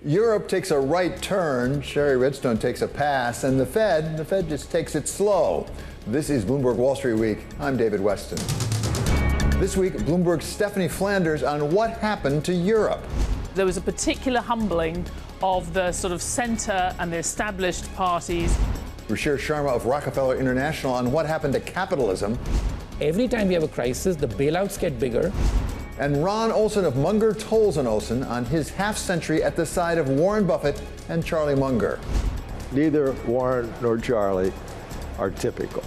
Europe takes a right turn, Sherry Redstone takes a pass, and the Fed just takes it slow. This is Bloomberg Wall Street Week. I'm David Weston. This week, Bloomberg's Stephanie Flanders on what happened to Europe. There was a particular humbling of the sort of centre and the established parties. Ruchir Sharma of Rockefeller International on what happened to capitalism. Every time we have a crisis, the bailouts get bigger. And Ron Olson of Munger, Tolles & Olson on his half-century at the side of Warren Buffett and Charlie Munger. Neither Warren nor Charlie are typical.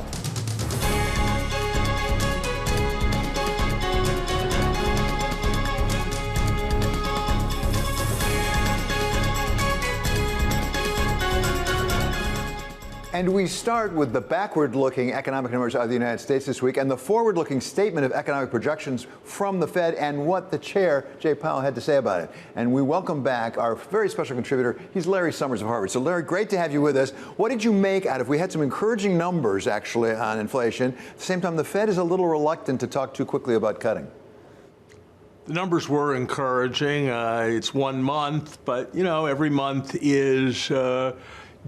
And we start with the backward-looking economic numbers of the United States this week and the forward-looking statement of economic projections from the Fed and what the chair, Jay Powell, had to say about it. And we welcome back our very special contributor. He's Larry Summers of Harvard. So, Larry, great to have you with us. What did you make out of? We had some encouraging numbers, actually, on inflation. At the same time, the Fed is a little reluctant to talk too quickly about cutting. The numbers were encouraging. It's 1 month, but, you know, every month is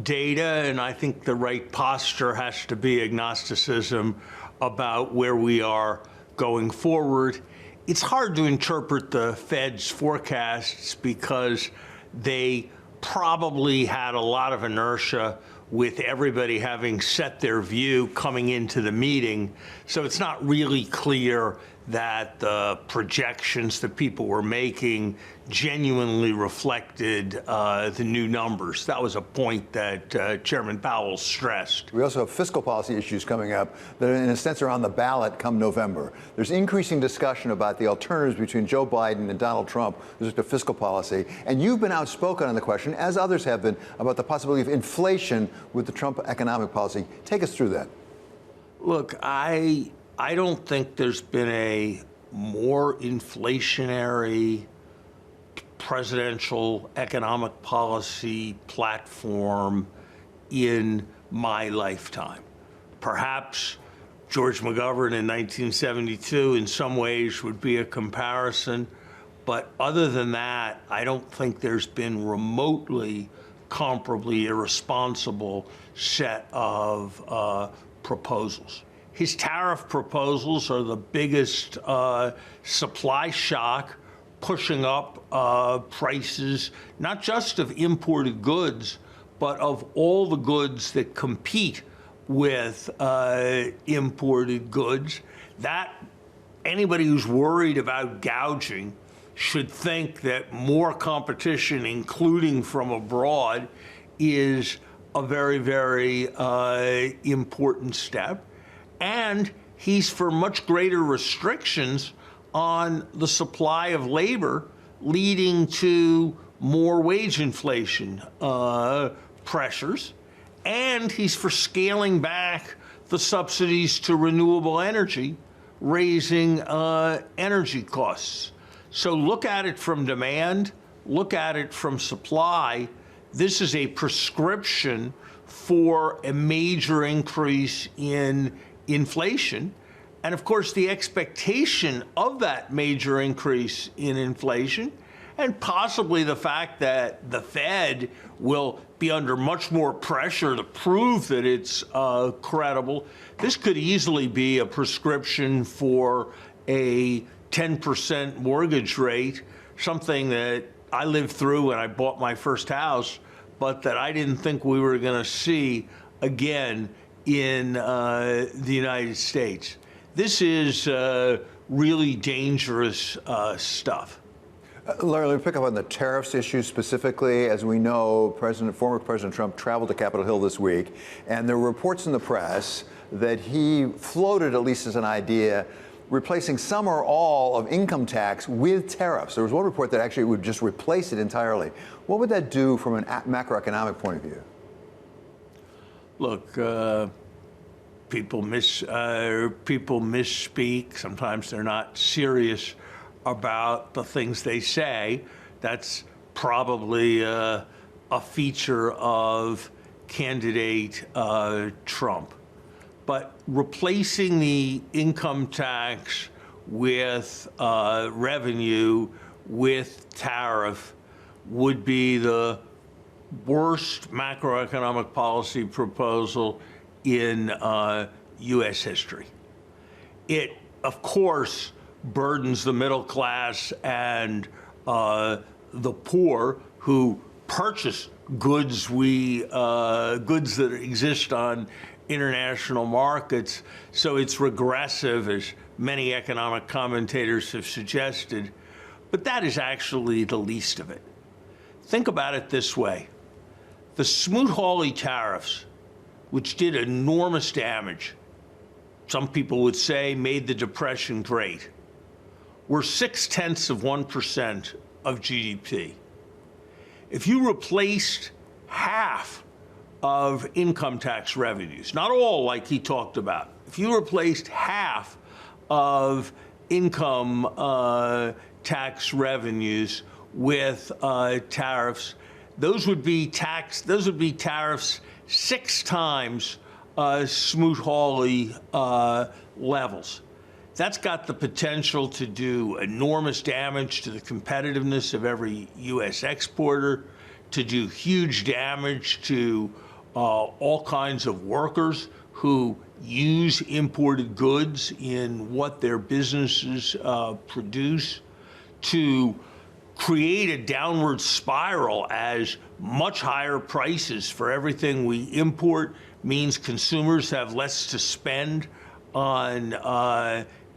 data, and I think the right posture has to be agnosticism about where we are going forward. It's hard to interpret the Fed's forecasts because they probably had a lot of inertia with everybody having set their view coming into the meeting. So it's not really clear that the projections that people were making genuinely reflected the new numbers. That was a point that Chairman Powell stressed. We also have fiscal policy issues coming up that, in a sense, are on the ballot come November. There's increasing discussion about the alternatives between Joe Biden and Donald Trump with respect to fiscal policy. And you've been outspoken on the question, as others have been, about the possibility of inflation with the Trump economic policy. Take us through that. Look, I don't think there's been a more inflationary presidential economic policy platform in my lifetime. Perhaps George McGovern in 1972 in some ways would be a comparison, but other than that, I don't think there's been remotely comparably irresponsible set of proposals. His tariff proposals are the biggest supply shock, pushing up prices, not just of imported goods, but of all the goods that compete with imported goods. That anybody who's worried about gouging should think that more competition, including from abroad, is a very, very important step. And he's for much greater restrictions on the supply of labor, leading to more wage inflation pressures. And he's for scaling back the subsidies to renewable energy, raising energy costs. So look at it from demand, look at it from supply. This is a prescription for a major increase in inflation. And of course, the expectation of that major increase in inflation, and possibly the fact that the Fed will be under much more pressure to prove that it's credible, this could easily be a prescription for a 10% mortgage rate, something that I lived through when I bought my first house, but that I didn't think we were going to see again in the United States. This is really dangerous stuff. Larry, let me pick up on the tariffs issue specifically. As we know, former President Trump traveled to Capitol Hill this week, and there were reports in the press that he floated, at least as an idea, replacing some or all of income tax with tariffs. There was one report that actually would just replace it entirely. What would that do from a macroeconomic point of view? Look, people misspeak. Sometimes they're not serious about the things they say. That's probably a feature of candidate Trump. But replacing the income tax with revenue, with tariff, would be the worst macroeconomic policy proposal in U.S. history. It, of course, burdens the middle class and the poor who purchase goods that exist on international markets. So it's regressive, as many economic commentators have suggested. But that is actually the least of it. Think about it this way. The Smoot-Hawley tariffs, which did enormous damage, some people would say made the Depression great, were 0.6% of GDP. If you replaced half of income tax revenues, not all like he talked about, if you replaced half of income tax revenues with tariffs, those would be tariffs 6 times Smoot-Hawley levels. That's got the potential to do enormous damage to the competitiveness of every U.S. exporter, to do huge damage to all kinds of workers who use imported goods in what their businesses produce, to create a downward spiral as much higher prices for everything we import means consumers have less to spend on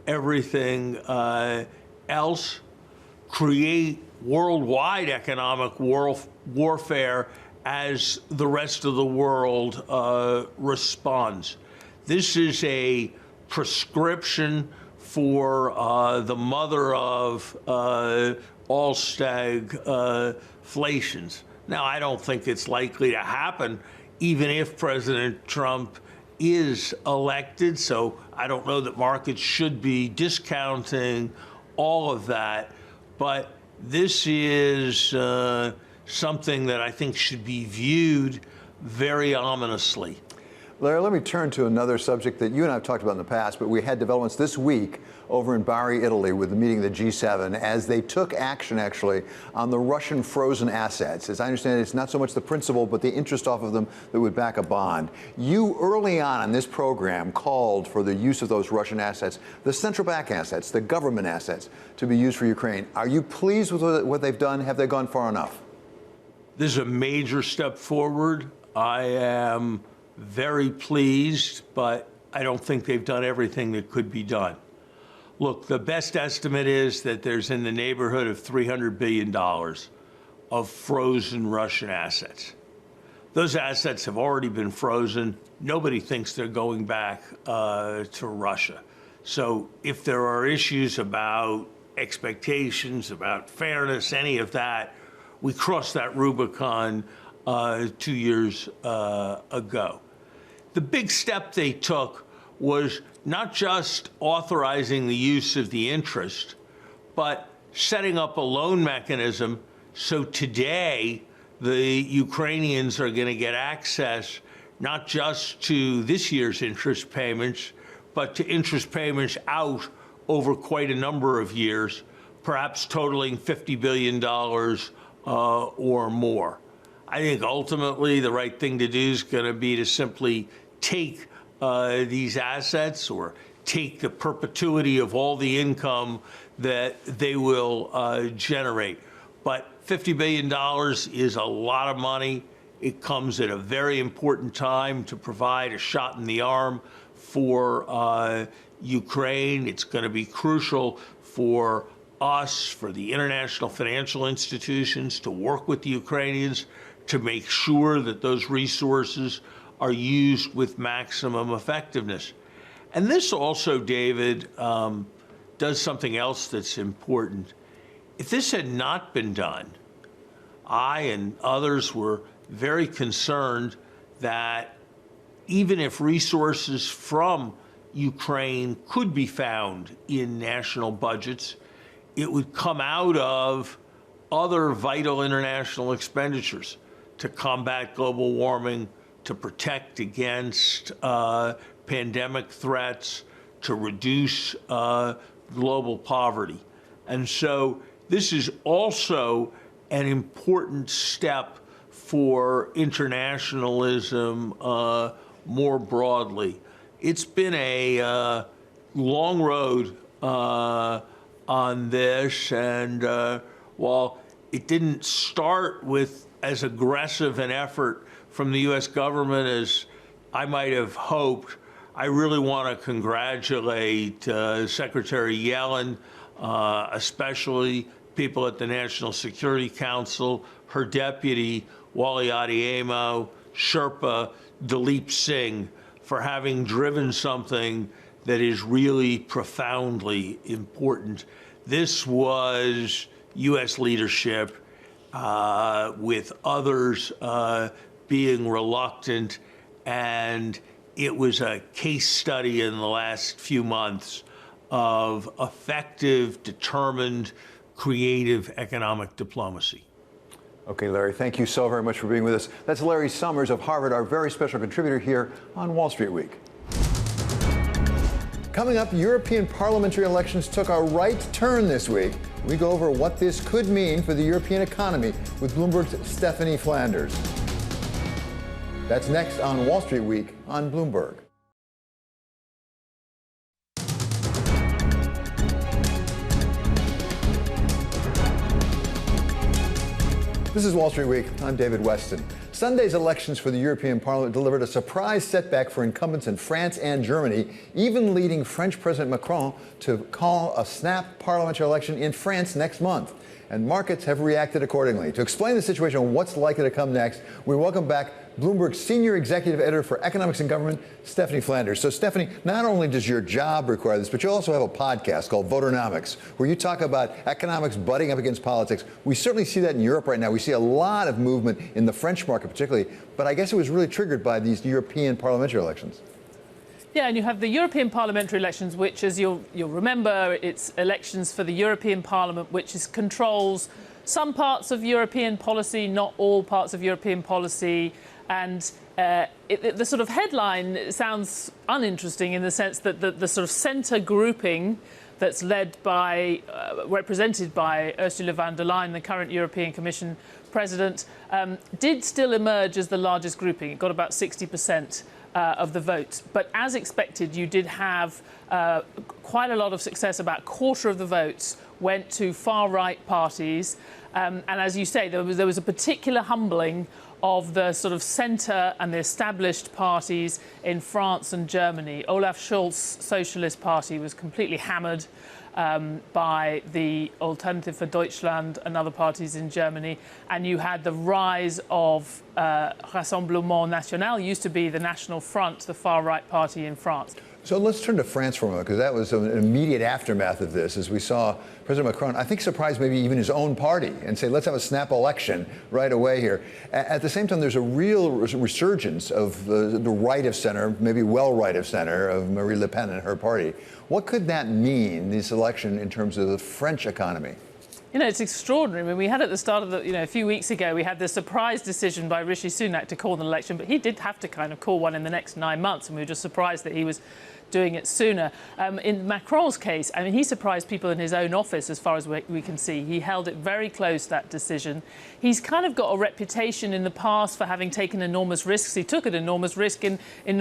everything else, create worldwide economic warfare as the rest of the world responds. This is a prescription for the mother of all stagflations. Now, I don't think it's likely to happen, even if President Trump is elected, so I don't know that markets should be discounting all of that, but this is something that I think should be viewed very ominously. Larry, let me turn to another subject that you and I have talked about in the past, but we had developments this week over in Bari, Italy, with the meeting of the G7, as they took action, actually, on the Russian frozen assets. As I understand it, it's not so much the principal, but the interest off of them that would back a bond. You, early on in this program, called for the use of those Russian assets, the central bank assets, the government assets, to be used for Ukraine. Are you pleased with what they've done? Have they gone far enough? This is a major step forward. I am very pleased, but I don't think they've done everything that could be done. Look, the best estimate is that there's in the neighborhood of $300 billion of frozen Russian assets. Those assets have already been frozen. Nobody thinks they're going back to Russia. So if there are issues about expectations, about fairness, any of that, we crossed that Rubicon 2 years ago. The big step they took was not just authorizing the use of the interest, but setting up a loan mechanism so today the Ukrainians are going to get access not just to this year's interest payments, but to interest payments out over quite a number of years, perhaps totaling $50 billion or more. I think ultimately the right thing to do is going to be to simply take these assets, or take the perpetuity of all the income that they will generate. But $50 billion is a lot of money. It comes at a very important time to provide a shot in the arm for Ukraine. It's going to be crucial for us, for the international financial institutions, to work with the Ukrainians to make sure that those resources are used with maximum effectiveness. And this also, David, does something else that's important. If this had not been done, I and others were very concerned that even if resources from Ukraine could be found in national budgets, it would come out of other vital international expenditures to combat global warming, to protect against pandemic threats, to reduce global poverty. And so this is also an important step for internationalism more broadly. It's been a long road on this, and while it didn't start with as aggressive an effort from the U.S. government as I might have hoped, I really want to congratulate Secretary Yellen, especially people at the National Security Council, her deputy, Wally Adeyemo, Sherpa Dileep Singh, for having driven something that is really profoundly important. This was U.S. leadership with others being reluctant, and it was a case study in the last few months of effective, determined, creative economic diplomacy. Okay, Larry, thank you so very much for being with us. That's Larry Summers of Harvard, our very special contributor here on Wall Street Week. Coming up, European parliamentary elections took a right turn this week. We go over what this could mean for the European economy with Bloomberg's Stephanie Flanders. That's next on Wall Street Week on Bloomberg. This is Wall Street Week. I'm David Weston. Sunday's elections for the European Parliament delivered a surprise setback for incumbents in France and Germany, even leading French President Macron to call a snap parliamentary election in France next month. And markets have reacted accordingly. To explain the situation and what's likely to come next, we welcome back Bloomberg's Senior Executive Editor for Economics and Government, Stephanie Flanders. So, Stephanie, not only does your job require this, but you also have a podcast called Votonomics, where you talk about economics butting up against politics. We certainly see that in Europe right now. We see a lot of movement in the French market particularly, but I guess it was really triggered by these European parliamentary elections. Yeah, and you have the European parliamentary elections, which, as you'll remember, it's elections for the European Parliament, which controls some parts of European policy, not all parts of European policy. And the sort of headline sounds uninteresting in the sense that the sort of centre grouping that's led by, represented by Ursula von der Leyen, the current European Commission president, did still emerge as the largest grouping. It got about 60% of the vote. But as expected, you did have quite a lot of success. About a quarter of the votes went to far-right parties. And as you say, there was a particular humbling of the sort of centre and the established parties in France and Germany. Olaf Scholz's Socialist Party was completely hammered by the Alternative for Deutschland and other parties in Germany. And you had the rise of Rassemblement National, used to be the National Front, the far-right party in France. So let's turn to France for a moment, because that was an immediate aftermath of this, as we saw President Macron, I think, surprised maybe even his own party and say, let's have a snap election right away here. At the same time, there's a real resurgence of the right of center, maybe well right of center, of Marine Le Pen and her party. What could that mean, this election, in terms of the French economy? You know, it's extraordinary. I mean, we had at the start of a few weeks ago, we had the surprise decision by Rishi Sunak to call an election, but he did have to kind of call one in the next 9 months, and we were just surprised that he was doing it sooner. In Macron's case, I mean, he surprised people in his own office, as far as we can see. He held it very close, that decision. He's kind of got a reputation in the past for having taken enormous risks. He took an enormous risk in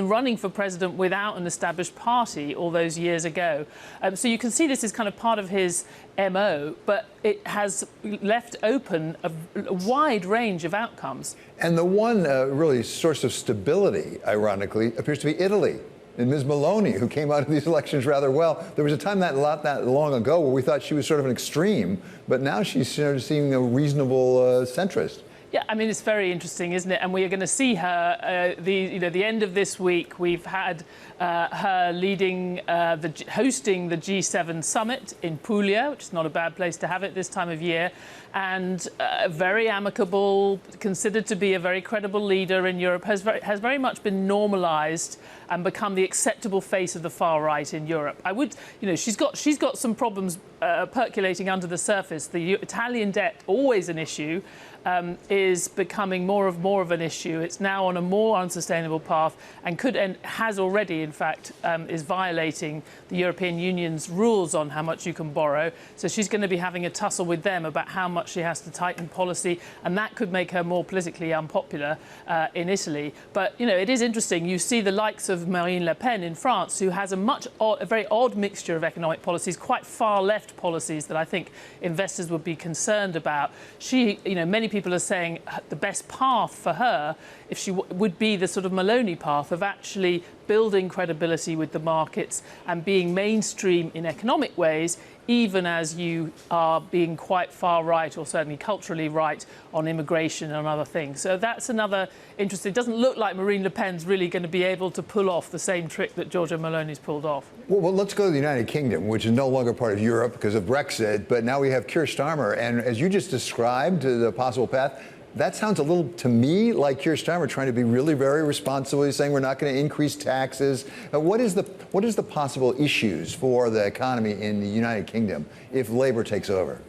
running for president without an established party all those years ago. So you can see this is kind of part of his MO, but it has left open a wide range of outcomes. And the one really source of stability, ironically, appears to be Italy. And Ms. Meloni, who came out of these elections rather well. There was a time not that long ago where we thought she was sort of an extreme, but now she's sort of seeming a reasonable centrist. Yeah, I mean, it's very interesting, isn't it? And we are going to see her the end of this week. We've had her leading, hosting the G7 summit in Puglia, which is not a bad place to have it this time of year, and very amicable, considered to be a very credible leader in Europe, has very much been normalised and become the acceptable face of the far right in Europe. She's got some problems percolating under the surface. The Italian debt, always an issue, is becoming more of an issue. It's now on a more unsustainable path and has already, in fact, is violating the European Union's rules on how much you can borrow. So she's going to be having a tussle with them about how much she has to tighten policy, and that could make her more politically unpopular in Italy. But, you know, it is interesting. You see the likes of Marine Le Pen in France, who has a very odd mixture of economic policies, quite far left policies that I think investors would be concerned about. She, you know, many people are saying the best path for her, if she would be the sort of Maloney path of actually building credibility with the markets and being mainstream in economic ways, even as you are being quite far right, or certainly culturally right, on immigration and other things. So that's another interesting. It doesn't look like Marine Le Pen's really going to be able to pull off the same trick that Giorgia Meloni's pulled off. Well, let's go to the United Kingdom, which is no longer part of Europe because of Brexit, but now we have Keir Starmer, and as you just described the possible path, that sounds a little, to me, like Keir Starmer trying to be really very responsible. He's saying we're not going to increase taxes. What is the possible issues for the economy in the United Kingdom if Labour takes over?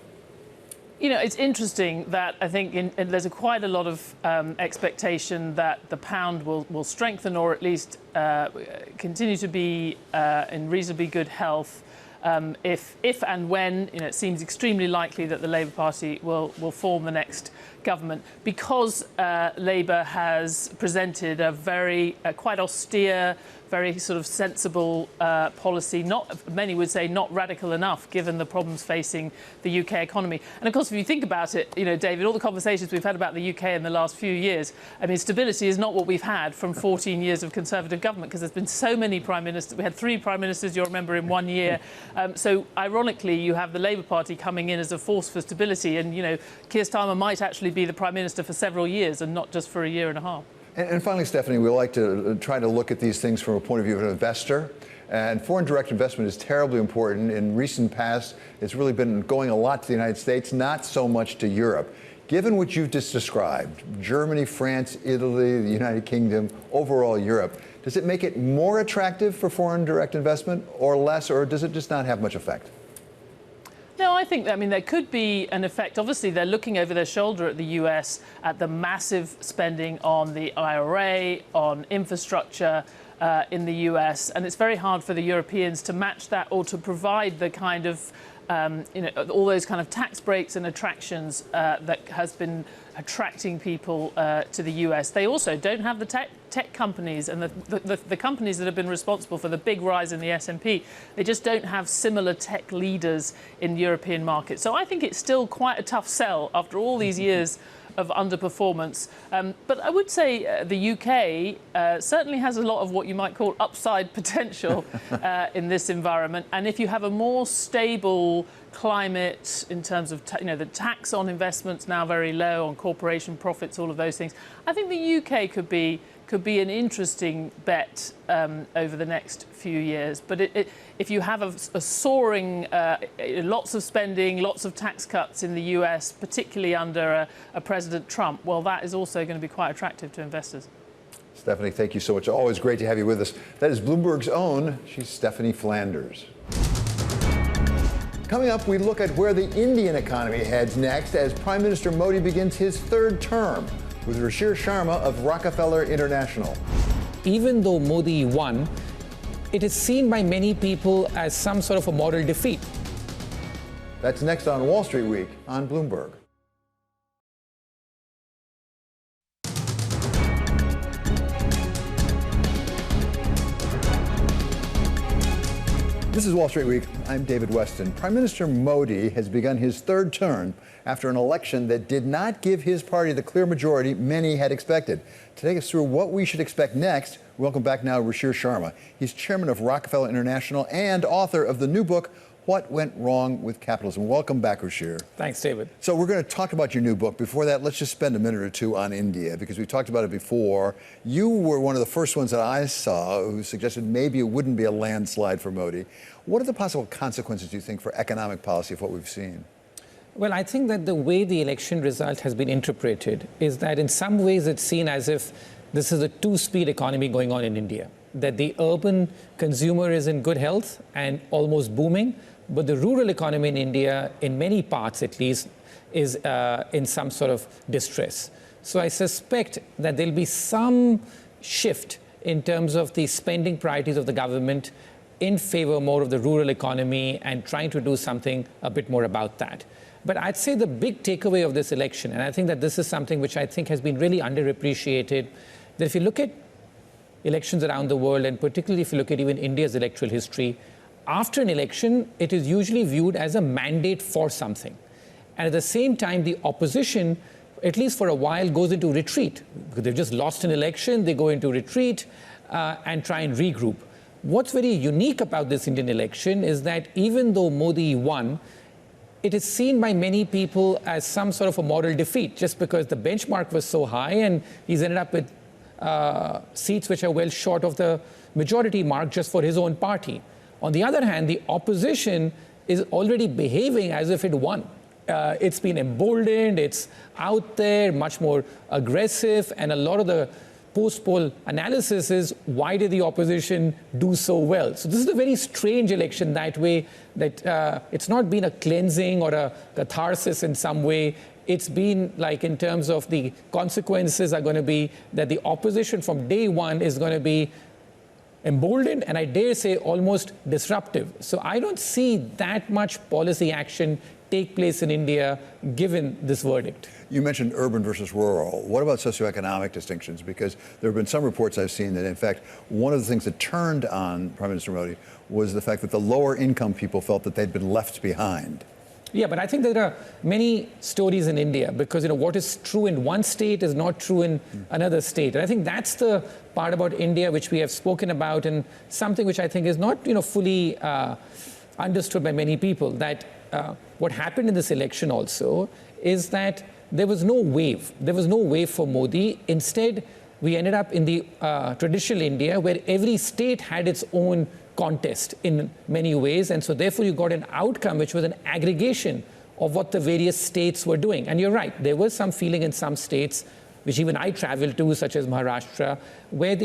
You know, it's interesting that I think there's quite a lot of expectation that the pound will strengthen, or at least continue to be in reasonably good health. If and when, you know, it seems extremely likely that the Labour Party will form the next government, because Labour has presented a very quite austere, very sort of sensible policy. Many would say not radical enough, given the problems facing the UK economy. And of course, if you think about it, you know, David, all the conversations we've had about the UK in the last few years, I mean, stability is not what we've had from 14 years of Conservative government, because there's been so many prime ministers. We had 3 prime ministers, you'll remember, in 1 year. So ironically, you have the Labour Party coming in as a force for stability, and, you know, Keir Starmer might actually be the prime minister for several years and not just for a year and a half. And finally, Stephanie, we like to try to look at these things from a point of view of an investor. And foreign direct investment is terribly important. In recent past, it's really been going a lot to the United States, not so much to Europe. Given what you've just described, Germany, France, Italy, the United Kingdom, overall Europe, does it make it more attractive for foreign direct investment or less, or does it just not have much effect? No, I think, I mean, there could be an effect. Obviously, they're looking over their shoulder at the US, at the massive spending on the IRA, on infrastructure in the US. And it's very hard for the Europeans to match that or to provide the kind of, you know, all those kind of tax breaks and attractions that has been attracting people to the US. They also don't have the tech companies and the companies that have been responsible for the big rise in the S&P. They just don't have similar tech leaders in European markets. So I think it's still quite a tough sell after all these years of underperformance. But I would say the UK certainly has a lot of what you might call upside potential in this environment. And if you have a more stable climate in terms of, you know, the tax on investments now very low, on corporation profits, all of those things, I think the UK could be an interesting bet over the next few years. But if you have a soaring, lots of spending, lots of tax cuts in the US, particularly under a President Trump, well, that is also going to be quite attractive to investors. Stephanie, thank you so much. Always great to have you with us. That is Bloomberg's own. She's Stephanie Flanders. Coming up, we look at where the Indian economy heads next as Prime Minister Modi begins his 3rd term with Ruchir Sharma of Rockefeller International. Even though Modi won, it is seen by many people as some sort of a moral defeat. That's next on Wall Street Week on Bloomberg. This is Wall Street Week. I'm David Weston. Prime Minister Modi has begun his 3rd term after an election that did not give his party the clear majority many had expected. To take us through what we should expect next, welcome back now Ruchir Sharma. He's chairman of Rockefeller International and author of the new book, What Went Wrong with Capitalism. Welcome back, Ruchir. Thanks, David. So we're going to talk about your new book. Before that, let's just spend a minute or two on India, because we talked about it before. You were one of the first ones that I saw who suggested maybe it wouldn't be a landslide for Modi. What are the possible consequences, do you think, for economic policy of what we've seen? Well, I think that the way the election result has been interpreted is that in some ways it's seen as if this is a 2-speed economy going on in India, that the urban consumer is in good health and almost booming, but the rural economy in India, in many parts at least, is in some sort of distress. So I suspect that there'll be some shift in terms of the spending priorities of the government in favor more of the rural economy and trying to do something a bit more about that. But I'd say the big takeaway of this election, and I think that this is something which I think has been really underappreciated, that if you look at elections around the world, and particularly if you look at even India's electoral history, after an election, it is usually viewed as a mandate for something. And at the same time, the opposition, at least for a while, goes into retreat. Because they've just lost an election, they go into retreat and try and regroup. What's very unique about this Indian election is that even though Modi won, it is seen by many people as some sort of a moral defeat, just because the benchmark was so high and he's ended up with seats which are well short of the majority mark just for his own party. On the other hand, the opposition is already behaving as if it won. It's been emboldened, it's out there, much more aggressive, and a lot of the post-poll analysis is, why did the opposition do so well? So this is a very strange election that way, that it's not been a cleansing or a catharsis in some way. It's been like, in terms of the consequences are going to be that the opposition from day one is going to be emboldened, and I dare say almost disruptive. So I don't see that much policy action take place in India given this verdict. You mentioned urban versus rural. What about socioeconomic distinctions? Because there have been some reports I've seen that, in fact, one of the things that turned on Prime Minister Modi was the fact that the lower income people felt that they'd been left behind. Yeah, but I think there are many stories in India, because what is true in one state is not true in another state. And I think that's the part about India which we have spoken about, and something which I think is not fully understood by many people, that what happened in this election also is that there was no wave. There was no wave for Modi. Instead, we ended up in the traditional India, where every state had its own contest in many ways. And so therefore, you got an outcome which was an aggregation of what the various states were doing. And you're right, there was some feeling in some states, which even I traveled to, such as Maharashtra, where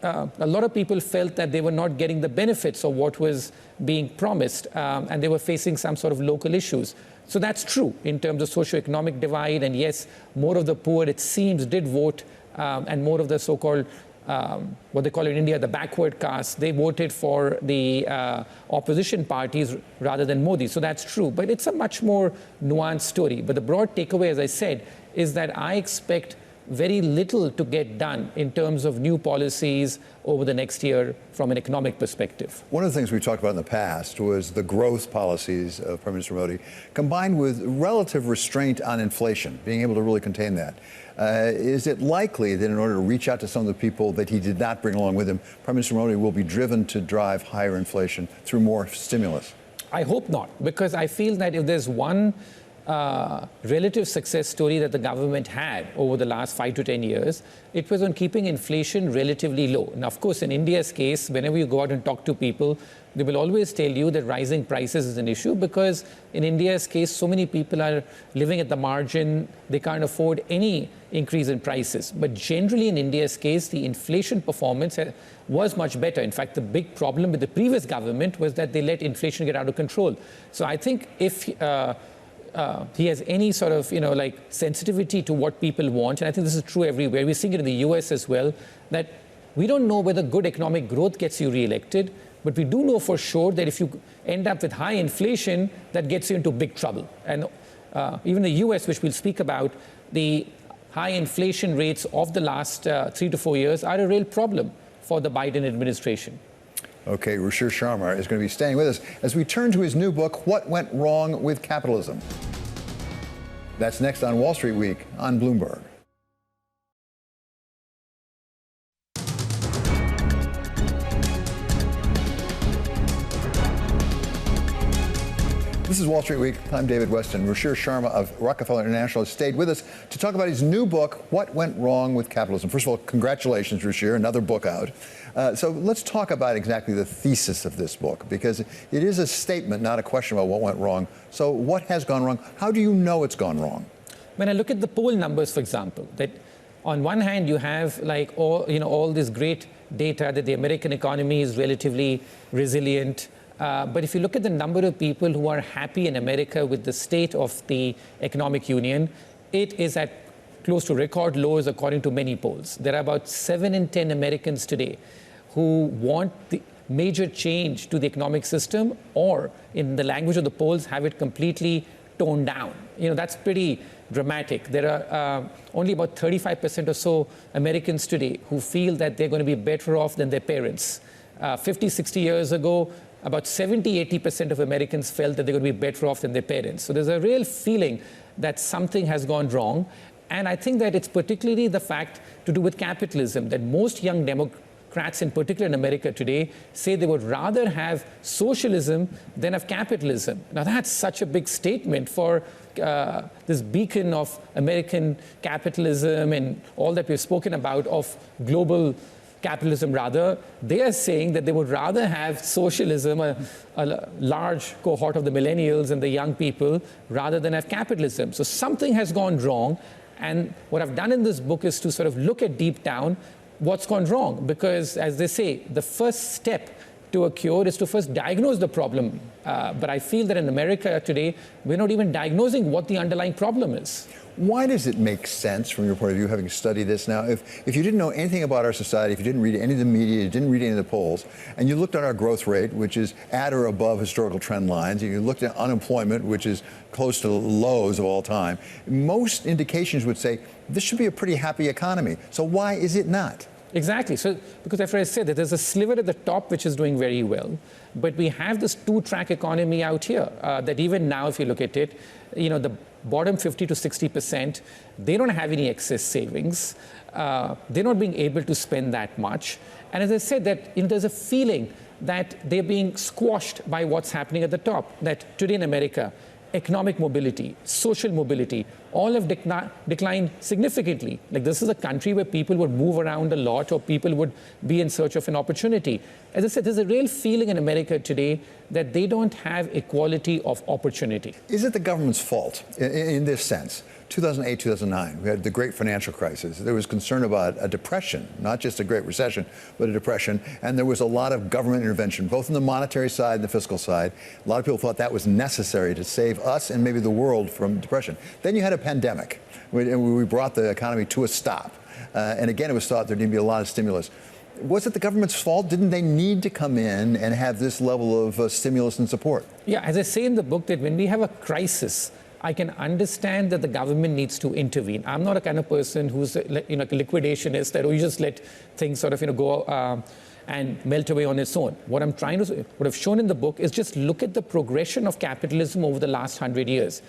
a lot of people felt that they were not getting the benefits of what was being promised, and they were facing some sort of local issues. So that's true in terms of socioeconomic divide. And yes, more of the poor, it seems, did vote, and more of the so-called what they call in India the backward caste, they voted for the opposition parties rather than Modi. So that's true. But it's a much more nuanced story. But the broad takeaway, as I said, is that I expect very little to get done in terms of new policies over the next year from an economic perspective. One of the things we talked about in the past was the growth policies of Prime Minister Modi, combined with relative restraint on inflation, being able to really contain that. Is it likely that in order to reach out to some of the people that he did not bring along with him, Prime Minister Modi will be driven to drive higher inflation through more stimulus? I hope not, because I feel that if there's one relative success story that the government had over the last 5 to 10 years, it was on keeping inflation relatively low. Now, of course, in India's case, whenever you go out and talk to people, they will always tell you that rising prices is an issue, because in India's case, so many people are living at the margin, they can't afford any increase in prices. But generally in India's case, the inflation performance was much better. In fact, the big problem with the previous government was that they let inflation get out of control. So I think if he has any sort of, sensitivity to what people want, and I think this is true everywhere. We're seeing it in the US as well, that we don't know whether good economic growth gets you re-elected, but we do know for sure that if you end up with high inflation, that gets you into big trouble. And even the US, which we'll speak about, the high inflation rates of the last 3 to 4 years are a real problem for the Biden administration. Okay, Ruchir Sharma is going to be staying with us as we turn to his new book, What Went Wrong with Capitalism? That's next on Wall Street Week on Bloomberg. This is Wall Street Week. I'm David Weston. Ruchir Sharma of Rockefeller International has stayed with us to talk about his new book, What Went Wrong with Capitalism. First of all, congratulations, Ruchir, another book out. So let's talk about exactly the thesis of this book, because it is a statement, not a question about what went wrong. So what has gone wrong? How do you know it's gone wrong? When I look at the poll numbers, for example, that on one hand you have all this great data that the American economy is relatively resilient, But if you look at the number of people who are happy in America with the state of the economic union, it is at close to record lows according to many polls. There are about 7 in 10 Americans today who want the major change to the economic system, or in the language of the polls, have it completely toned down. That's pretty dramatic. There are only about 35% or so Americans today who feel that they're going to be better off than their parents. 50, 60 years ago, about 70, 80% of Americans felt that they're going to be better off than their parents. So there's a real feeling that something has gone wrong. And I think that it's particularly the fact to do with capitalism, that most young Democrats, in particular in America today, say they would rather have socialism than have capitalism. Now, that's such a big statement for this beacon of American capitalism and all that we've spoken about, of global capitalism rather. They are saying that they would rather have socialism, a large cohort of the millennials and the young people, rather than have capitalism. So something has gone wrong. And what I've done in this book is to sort of look at deep down what's gone wrong. Because, as they say, the first step to a cure is to first diagnose the problem. But I feel that in America today, we're not even diagnosing what the underlying problem is. Why does it make sense, from your point of view, having studied this now, if you didn't know anything about our society, if you didn't read any of the media, you didn't read any of the polls, and you looked at our growth rate, which is at or above historical trend lines, and you looked at unemployment, which is close to lows of all time, most indications would say this should be a pretty happy economy. So why is it not? Exactly. So, because after I said that there's a sliver at the top which is doing very well, but we have this two-track economy out here that even now, if you look at it, the bottom 50 to 60%, they don't have any excess savings. They're not being able to spend that much. And as I said, that there's a feeling that they're being squashed by what's happening at the top. That today in America, economic mobility, social mobility, all have declined significantly. Like, this is a country where people would move around a lot, or people would be in search of an opportunity. As I said, there's a real feeling in America today that they don't have equality of opportunity. Is it the government's fault in this sense? 2008, 2009, we had the great financial crisis. There was concern about a depression, not just a great recession, but a depression. And there was a lot of government intervention, both on the monetary side and the fiscal side. A lot of people thought that was necessary to save us and maybe the world from depression. Then you had a pandemic. We brought the economy to a stop. And again, it was thought there needed to be a lot of stimulus. Was it the government's fault? Didn't they need to come in and have this level of stimulus and support? Yeah, as I say in the book, that when we have a crisis, I can understand that the government needs to intervene. I'm not a kind of person who's a liquidationist, that you just let things sort of go and melt away on its own. What I've shown in the book is just look at the progression of capitalism over the last 100 years.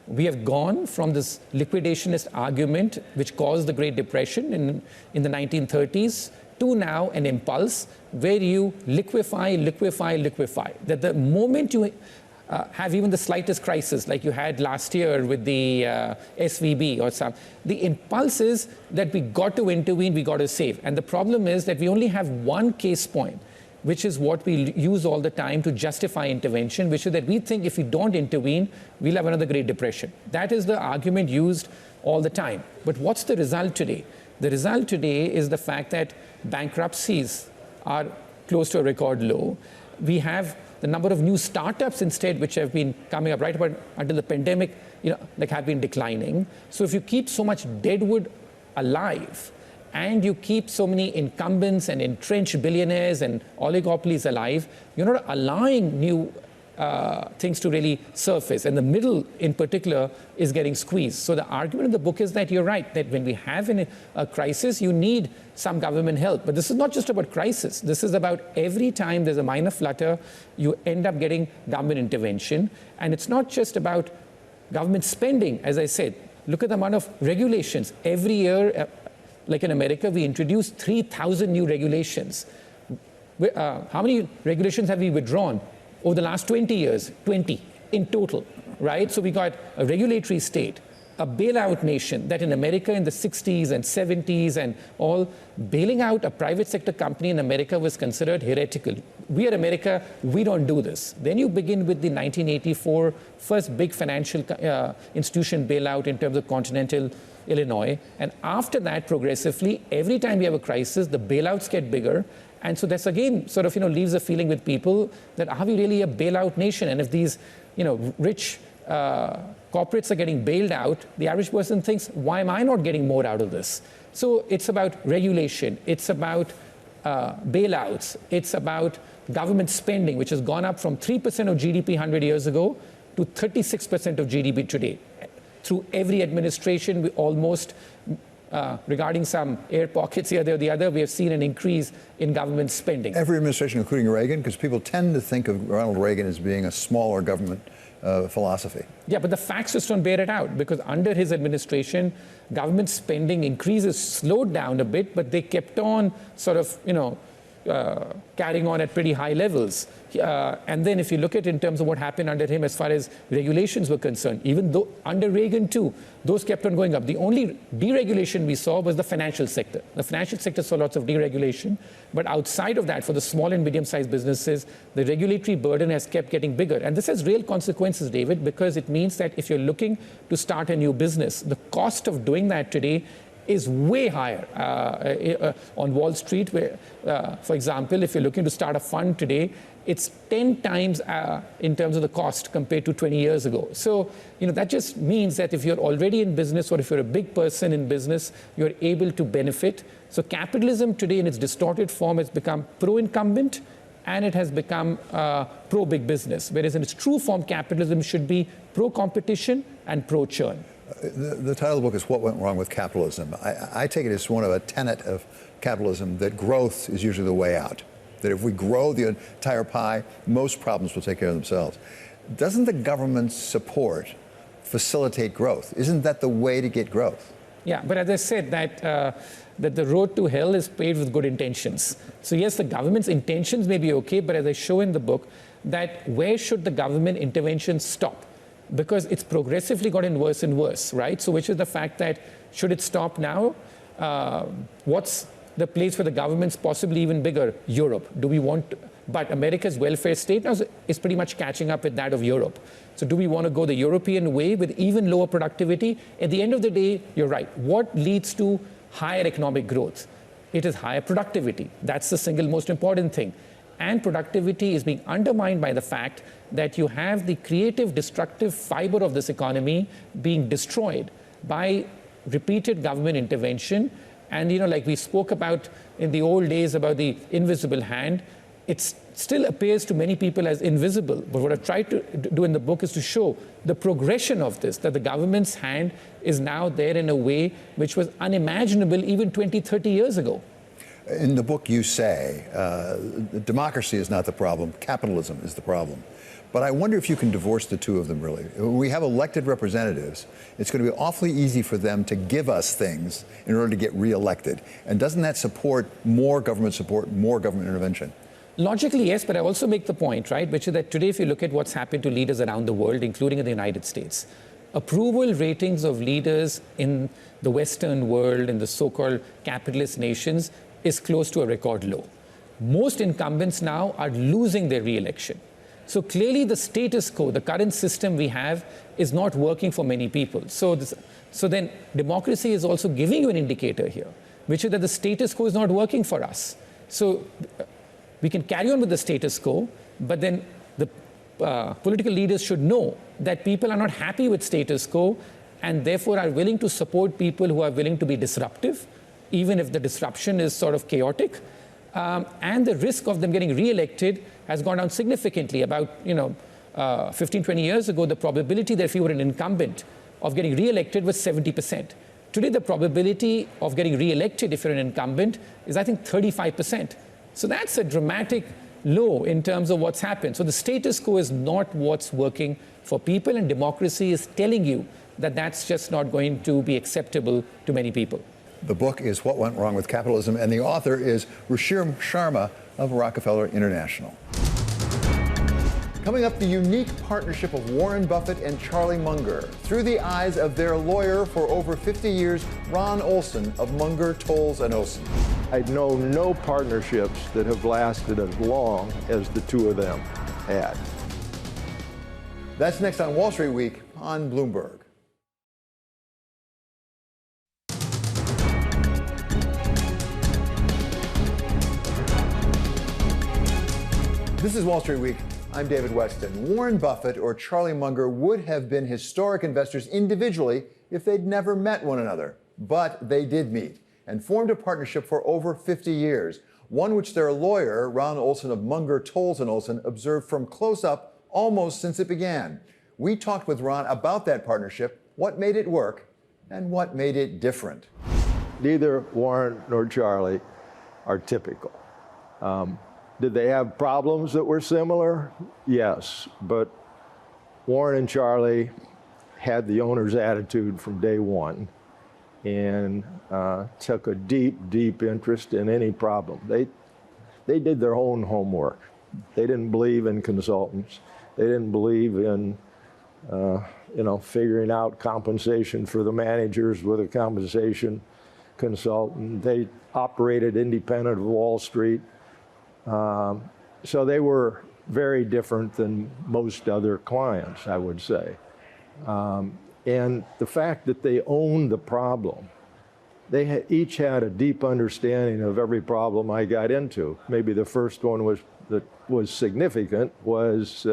We have gone from this liquidationist argument, which caused the Great Depression in the 1930s, to now an impulse where you liquefy. That the moment you have even the slightest crisis, like you had last year with the SVB or some, the impulse is that we got to intervene, we got to save. And the problem is that we only have one case point, which is what we use all the time to justify intervention, which is that we think if we don't intervene, we'll have another Great Depression. That is the argument used all the time. But what's the result today? The result today is the fact that bankruptcies are close to a record low. We have the number of new startups instead, which have been coming up right about until the pandemic, have been declining. So if you keep so much deadwood alive, and you keep so many incumbents and entrenched billionaires and oligopolies alive, you're not allowing new things to really surface. And the middle, in particular, is getting squeezed. So the argument in the book is that you're right, that when we have a crisis, you need some government help. But this is not just about crisis. This is about every time there's a minor flutter, you end up getting government intervention. And it's not just about government spending, as I said. Look at the amount of regulations. Every year, like in America, we introduce 3,000 new regulations. How many regulations have we withdrawn over the last 20 years? 20 in total, right? So we got a regulatory state, a bailout nation, that in America in the 60s and 70s and all, bailing out a private sector company in America was considered heretical. We at America, we don't do this. Then you begin with the 1984 first big financial institution bailout in terms of continental Illinois. And after that, progressively, every time we have a crisis, the bailouts get bigger And so that's again sort of, leaves a feeling with people that are we really a bailout nation? And if these, rich corporates are getting bailed out, the average person thinks, why am I not getting more out of this? So it's about regulation. It's about bailouts. It's about government spending, which has gone up from 3% of GDP 100 years ago to 36% of GDP today. Through every administration, we almost, regarding some air pockets here, there, or the other, we have seen an increase in government spending. Every administration, including Reagan, because people tend to think of Ronald Reagan as being a smaller government philosophy. Yeah, but the facts just don't bear it out, because under his administration, government spending increases slowed down a bit, but they kept on sort of, carrying on at pretty high levels. And then if you look at in terms of what happened under him as far as regulations were concerned, even though under Reagan too, those kept on going up. The only deregulation we saw was the financial sector. The financial sector saw lots of deregulation, but outside of that, for the small and medium-sized businesses, the regulatory burden has kept getting bigger. And this has real consequences, David, because it means that if you're looking to start a new business, the cost of doing that today is way higher on Wall Street, where, for example, if you're looking to start a fund today, it's 10 times in terms of the cost compared to 20 years ago. So, that just means that if you're already in business or if you're a big person in business, you're able to benefit. So capitalism today in its distorted form has become pro-incumbent and it has become pro-big business, whereas in its true form, capitalism should be pro-competition and pro-churn. The title of the book is What Went Wrong With Capitalism. I take it as one of a tenet of capitalism that growth is usually the way out. That if we grow the entire pie, most problems will take care of themselves. Doesn't the government's support facilitate growth? Isn't that the way to get growth? Yeah, but as I said, that the road to hell is paved with good intentions. So yes, the government's intentions may be okay, but as I show in the book, that where should the government intervention stop? Because it's progressively gotten worse and worse, right? So which is the fact that should it stop now? What's the place where the government's possibly even bigger? Europe. Do we want to, but America's welfare state now is pretty much catching up with that of Europe. So do we want to go the European way with even lower productivity? At the end of the day, you're right. What leads to higher economic growth? It is higher productivity. That's the single most important thing. And productivity is being undermined by the fact that you have the creative, destructive fiber of this economy being destroyed by repeated government intervention. And, like we spoke about in the old days about the invisible hand, it still appears to many people as invisible. But what I've tried to do in the book is to show the progression of this, that the government's hand is now there in a way which was unimaginable even 20, 30 years ago. In the book, you say democracy is not the problem, capitalism is the problem. But I wonder if you can divorce the two of them, really. When we have elected representatives, it's going to be awfully easy for them to give us things in order to get reelected. And doesn't that support, more government intervention? Logically, yes, but I also make the point, right, which is that today, if you look at what's happened to leaders around the world, including in the United States, approval ratings of leaders in the Western world, in the so-called capitalist nations, is close to a record low. Most incumbents now are losing their re-election. So clearly the status quo, the current system we have, is not working for many people. So then democracy is also giving you an indicator here, which is that the status quo is not working for us. So we can carry on with the status quo, but then the political leaders should know that people are not happy with status quo and therefore are willing to support people who are willing to be disruptive, even if the disruption is sort of chaotic. And the risk of them getting re-elected has gone down significantly. About 15, 20 years ago, the probability that if you were an incumbent of getting re-elected was 70%. Today, the probability of getting re-elected if you're an incumbent is, I think, 35%. So that's a dramatic low in terms of what's happened. So the status quo is not what's working for people, and democracy is telling you that that's just not going to be acceptable to many people. The book is What Went Wrong With Capitalism, and the author is Ruchir Sharma of Rockefeller International. Coming up, the unique partnership of Warren Buffett and Charlie Munger through the eyes of their lawyer for over 50 years, Ron Olson of Munger, Tolles & Olson. I know no partnerships that have lasted as long as the two of them had. That's next on Wall Street Week on Bloomberg. This is Wall Street Week. I'm David Weston. Warren Buffett or Charlie Munger would have been historic investors individually if they'd never met one another. But they did meet and formed a partnership for over 50 years, one which their lawyer, Ronald Olson of Munger, Tolles & Olson, observed from close up almost since it began. We talked with Ron about that partnership, what made it work, and what made it different. Neither Warren nor Charlie are typical. Did they have problems that were similar? Yes, but Warren and Charlie had the owner's attitude from day one and took a deep, deep interest in any problem. They did their own homework. They didn't believe in consultants. They didn't believe in figuring out compensation for the managers with a compensation consultant. They operated independent of Wall Street. So they were very different than most other clients, I would say. And the fact that they owned the problem, they each had a deep understanding of every problem I got into. Maybe the first one that was significant was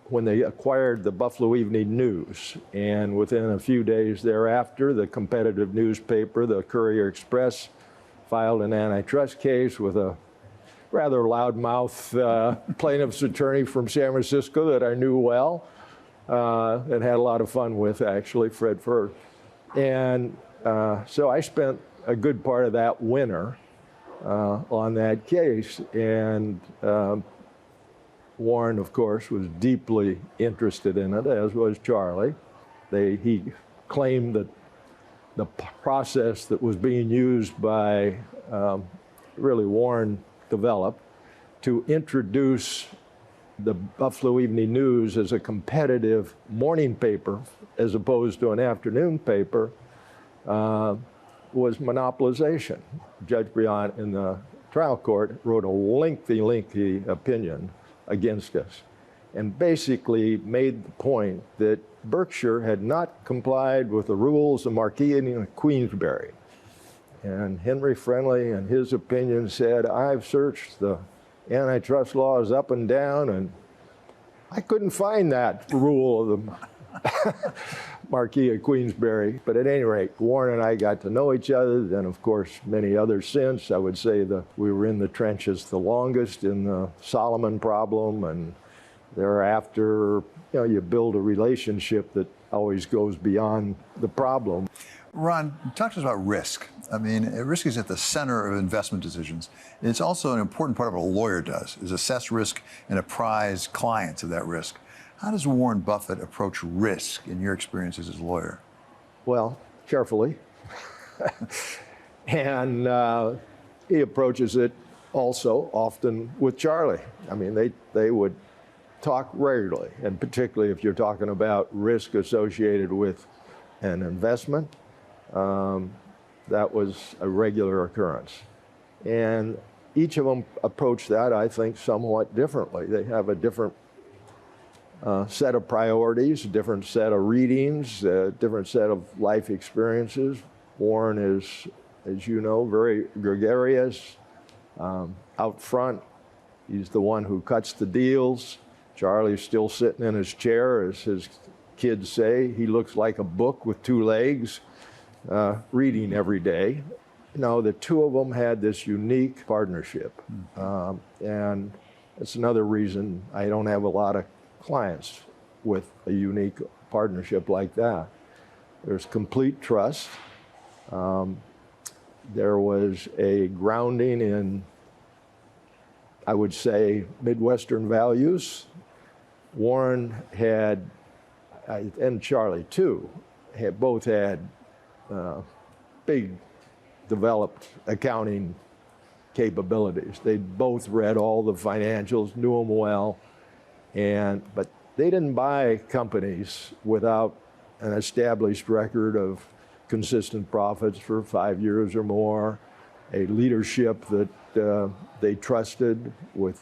when they acquired the Buffalo Evening News. And within a few days thereafter, the competitive newspaper, the Courier Express, filed an antitrust case with a rather loudmouth plaintiff's attorney from San Francisco that I knew well and had a lot of fun with, actually, Fred Firth. And so I spent a good part of that winter on that case. And Warren, of course, was deeply interested in it, as was Charlie. He claimed that the process that was being used by really Warren developed to introduce the Buffalo Evening News as a competitive morning paper as opposed to an afternoon paper was monopolization. Judge Briand in the trial court wrote a lengthy opinion against us and basically made the point that Berkshire had not complied with the rules of Marquis and Queensberry. And Henry Friendly, in his opinion, said, I've searched the antitrust laws up and down, and I couldn't find that rule of the Marquis of Queensberry. But at any rate, Warren and I got to know each other, and of course, many others since. I would say that we were in the trenches the longest in the Solomon problem, and thereafter, you build a relationship that always goes beyond the problem. Ron, talk to us about risk. I mean, risk is at the center of investment decisions. It's also an important part of what a lawyer does, is assess risk and apprise clients of that risk. How does Warren Buffett approach risk in your experience as a lawyer? Well, carefully. And he approaches it also often with Charlie. I mean, they would talk regularly, and particularly if you're talking about risk associated with an investment. That was a regular occurrence. And each of them approached that, I think, somewhat differently. They have a different set of priorities, a different set of readings, a different set of life experiences. Warren is, as you know, very gregarious, out front. He's the one who cuts the deals. Charlie's still sitting in his chair, as his kids say. He looks like a book with two legs. Reading every day. The two of them had this unique partnership. And it's another reason I don't have a lot of clients with a unique partnership like that. There's complete trust. There was a grounding in, I would say, Midwestern values. Warren had, and Charlie too, both had big developed accounting capabilities. They both read all the financials, knew them well, but they didn't buy companies without an established record of consistent profits for 5 years or more, a leadership that they trusted with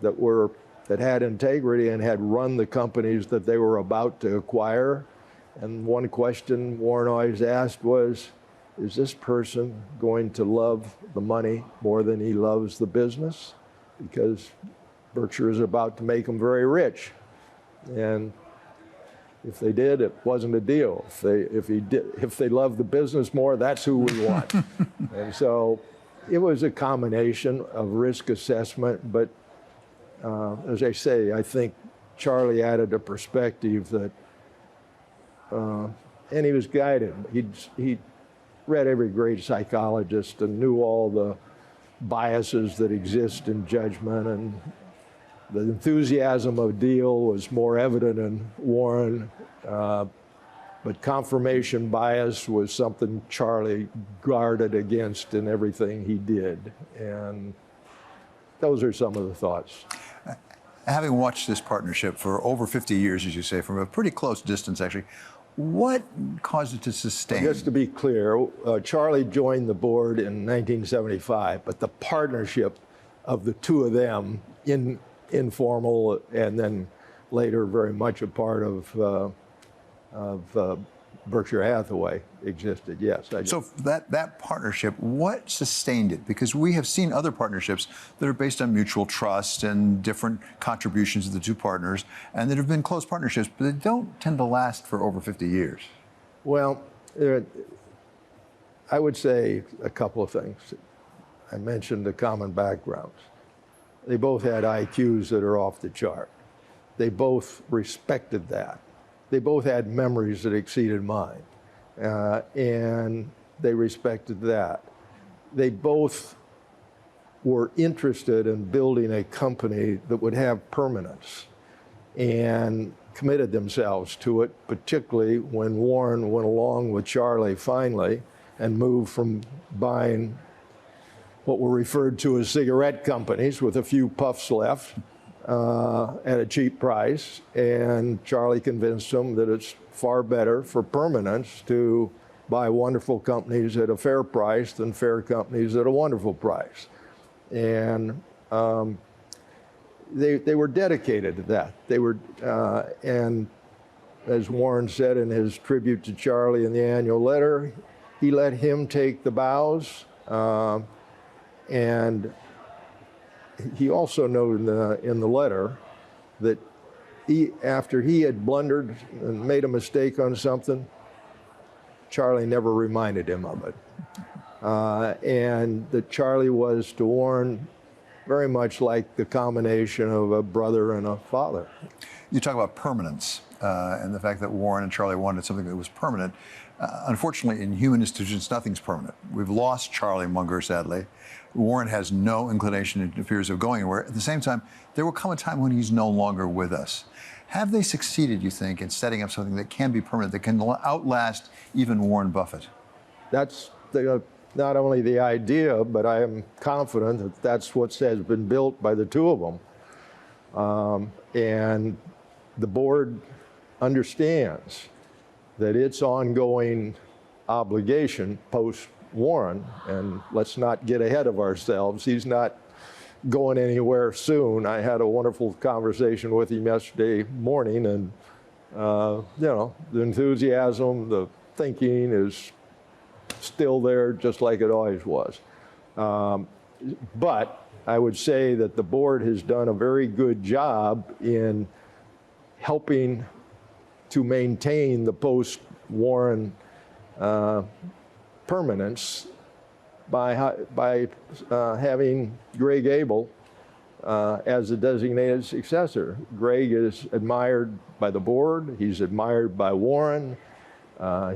that had integrity and had run the companies that they were about to acquire. And one question Warren always asked was, is this person going to love the money more than he loves the business? Because Berkshire is about to make them very rich. And if they did, it wasn't a deal. If they loved the business more, that's who we want. And so it was a combination of risk assessment, but as I say, I think Charlie added a perspective that, and he was guided. He read every great psychologist and knew all the biases that exist in judgment, and the enthusiasm of deal was more evident in Warren, but confirmation bias was something Charlie guarded against in everything he did. And those are some of the thoughts. Having watched this partnership for over 50 years, as you say, from a pretty close distance, actually, what caused it to sustain? Just to be clear, Charlie joined the board in 1975, but the partnership of the two of them, informal and then later very much a part of Berkshire Hathaway, existed. Yes. So that partnership, what sustained it? Because we have seen other partnerships that are based on mutual trust and different contributions of the two partners, and that have been close partnerships, but they don't tend to last for over 50 years. Well, I would say a couple of things. I mentioned the common backgrounds. They both had IQs that are off the chart. They both respected that. They both had memories that exceeded mine, and they respected that. They both were interested in building a company that would have permanence and committed themselves to it, particularly when Warren went along with Charlie finally and moved from buying what were referred to as cigarette companies with a few puffs left at a cheap price, and Charlie convinced them that it's far better for permanence to buy wonderful companies at a fair price than fair companies at a wonderful price. And they were dedicated to that. They were, and as Warren said in his tribute to Charlie in the annual letter, he let him take the bows, and he also noted in the letter that after he had blundered and made a mistake on something, Charlie never reminded him of it. And that Charlie was to Warren very much like the combination of a brother and a father. You talk about permanence and the fact that Warren and Charlie wanted something that was permanent. Unfortunately, in human institutions, nothing's permanent. We've lost Charlie Munger, sadly. Warren has no inclination, it appears, of going anywhere. At the same time, there will come a time when he's no longer with us. Have they succeeded, you think, in setting up something that can be permanent, that can outlast even Warren Buffett? That's not only the idea, but I am confident that that's what has been built by the two of them. And the board understands that its ongoing obligation post-Warren, and let's not get ahead of ourselves, he's not going anywhere soon. I had a wonderful conversation with him yesterday morning, and the enthusiasm, the thinking is still there just like it always was. But I would say that the board has done a very good job in helping to maintain the post-Warren permanence by having Greg Abel as a designated successor. Greg is admired by the board. He's admired by Warren.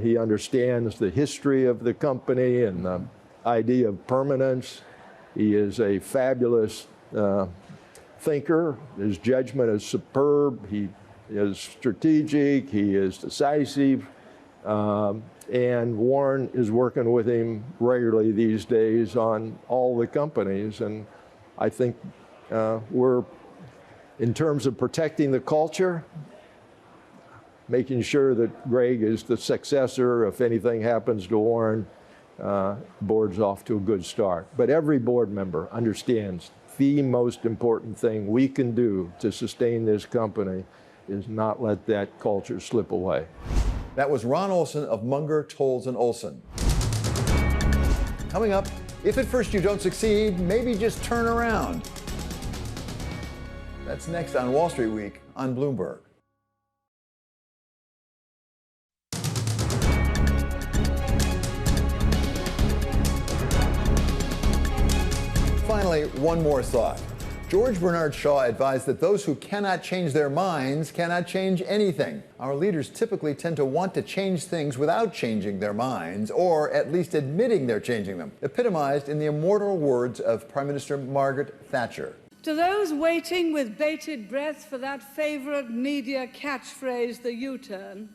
He understands the history of the company and the idea of permanence. He is a fabulous thinker. His judgment is superb. He is strategic. He is decisive. And Warren is working with him regularly these days on all the companies. And I think we're, in terms of protecting the culture, making sure that Greg is the successor if anything happens to Warren, board's off to a good start. But every board member understands the most important thing we can do to sustain this company is not let that culture slip away. That was Ron Olson of Munger, Tolles & Olson. Coming up, if at first you don't succeed, maybe just turn around. That's next on Wall Street Week on Bloomberg. Finally, one more thought. George Bernard Shaw advised that those who cannot change their minds cannot change anything. Our leaders typically tend to want to change things without changing their minds, or at least admitting they're changing them, epitomized in the immortal words of Prime Minister Margaret Thatcher. To those waiting with bated breath for that favorite media catchphrase, the U-turn,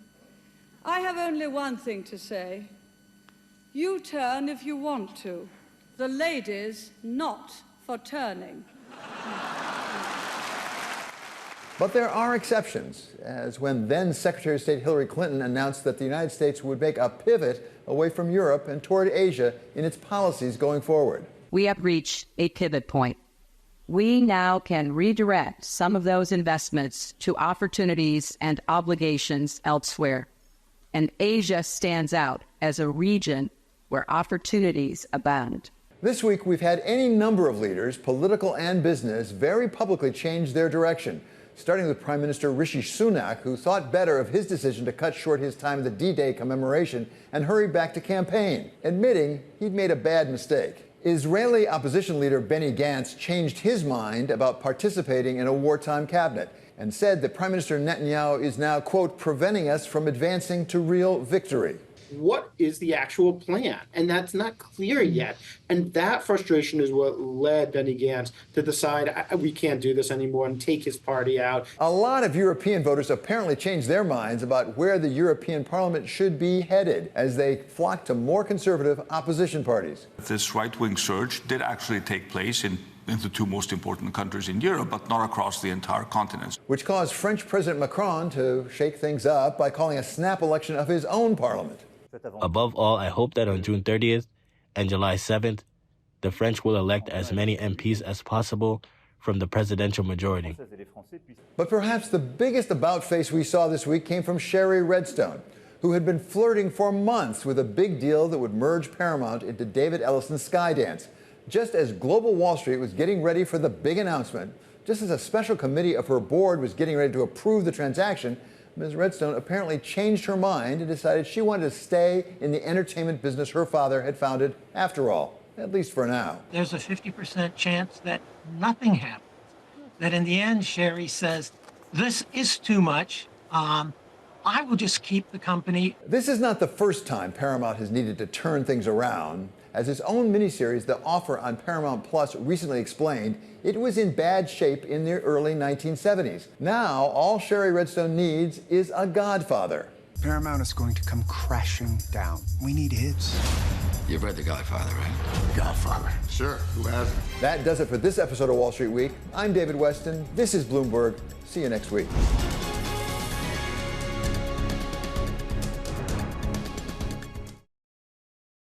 I have only one thing to say. U-turn if you want to. The ladies not for turning. But there are exceptions, as when then Secretary of State Hillary Clinton announced that the United States would make a pivot away from Europe and toward Asia in its policies going forward. We have reached a pivot point. We now can redirect some of those investments to opportunities and obligations elsewhere. And Asia stands out as a region where opportunities abound. This week, we've had any number of leaders, political and business, very publicly change their direction, starting with Prime Minister Rishi Sunak, who thought better of his decision to cut short his time at the D-Day commemoration and hurry back to campaign, admitting he'd made a bad mistake. Israeli opposition leader Benny Gantz changed his mind about participating in a wartime cabinet and said that Prime Minister Netanyahu is now, quote, preventing us from advancing to real victory. What is the actual plan? And that's not clear yet. And that frustration is what led Benny Gantz to decide we can't do this anymore and take his party out. A lot of European voters apparently changed their minds about where the European Parliament should be headed as they flocked to more conservative opposition parties. This right-wing surge did actually take place in the two most important countries in Europe, but not across the entire continent. Which caused French President Macron to shake things up by calling a snap election of his own parliament. Above all, I hope that on June 30th and July 7th, the French will elect as many MPs as possible from the presidential majority. But perhaps the biggest about-face we saw this week came from Sherry Redstone, who had been flirting for months with a big deal that would merge Paramount into David Ellison's Skydance. Just as Global Wall Street was getting ready for the big announcement, just as a special committee of her board was getting ready to approve the transaction, Ms. Redstone apparently changed her mind and decided she wanted to stay in the entertainment business her father had founded after all, at least for now. There's a 50% chance that nothing happens. That in the end, Sherry says, this is too much. I will just keep the company. This is not the first time Paramount has needed to turn things around. As its own miniseries, The Offer on Paramount Plus recently explained, it was in bad shape in the early 1970s. Now, all Sherry Redstone needs is a godfather. Paramount is going to come crashing down. We need hits. You've read The Godfather, right? Godfather. Sure, who hasn't? That does it for this episode of Wall Street Week. I'm David Weston. This is Bloomberg. See you next week.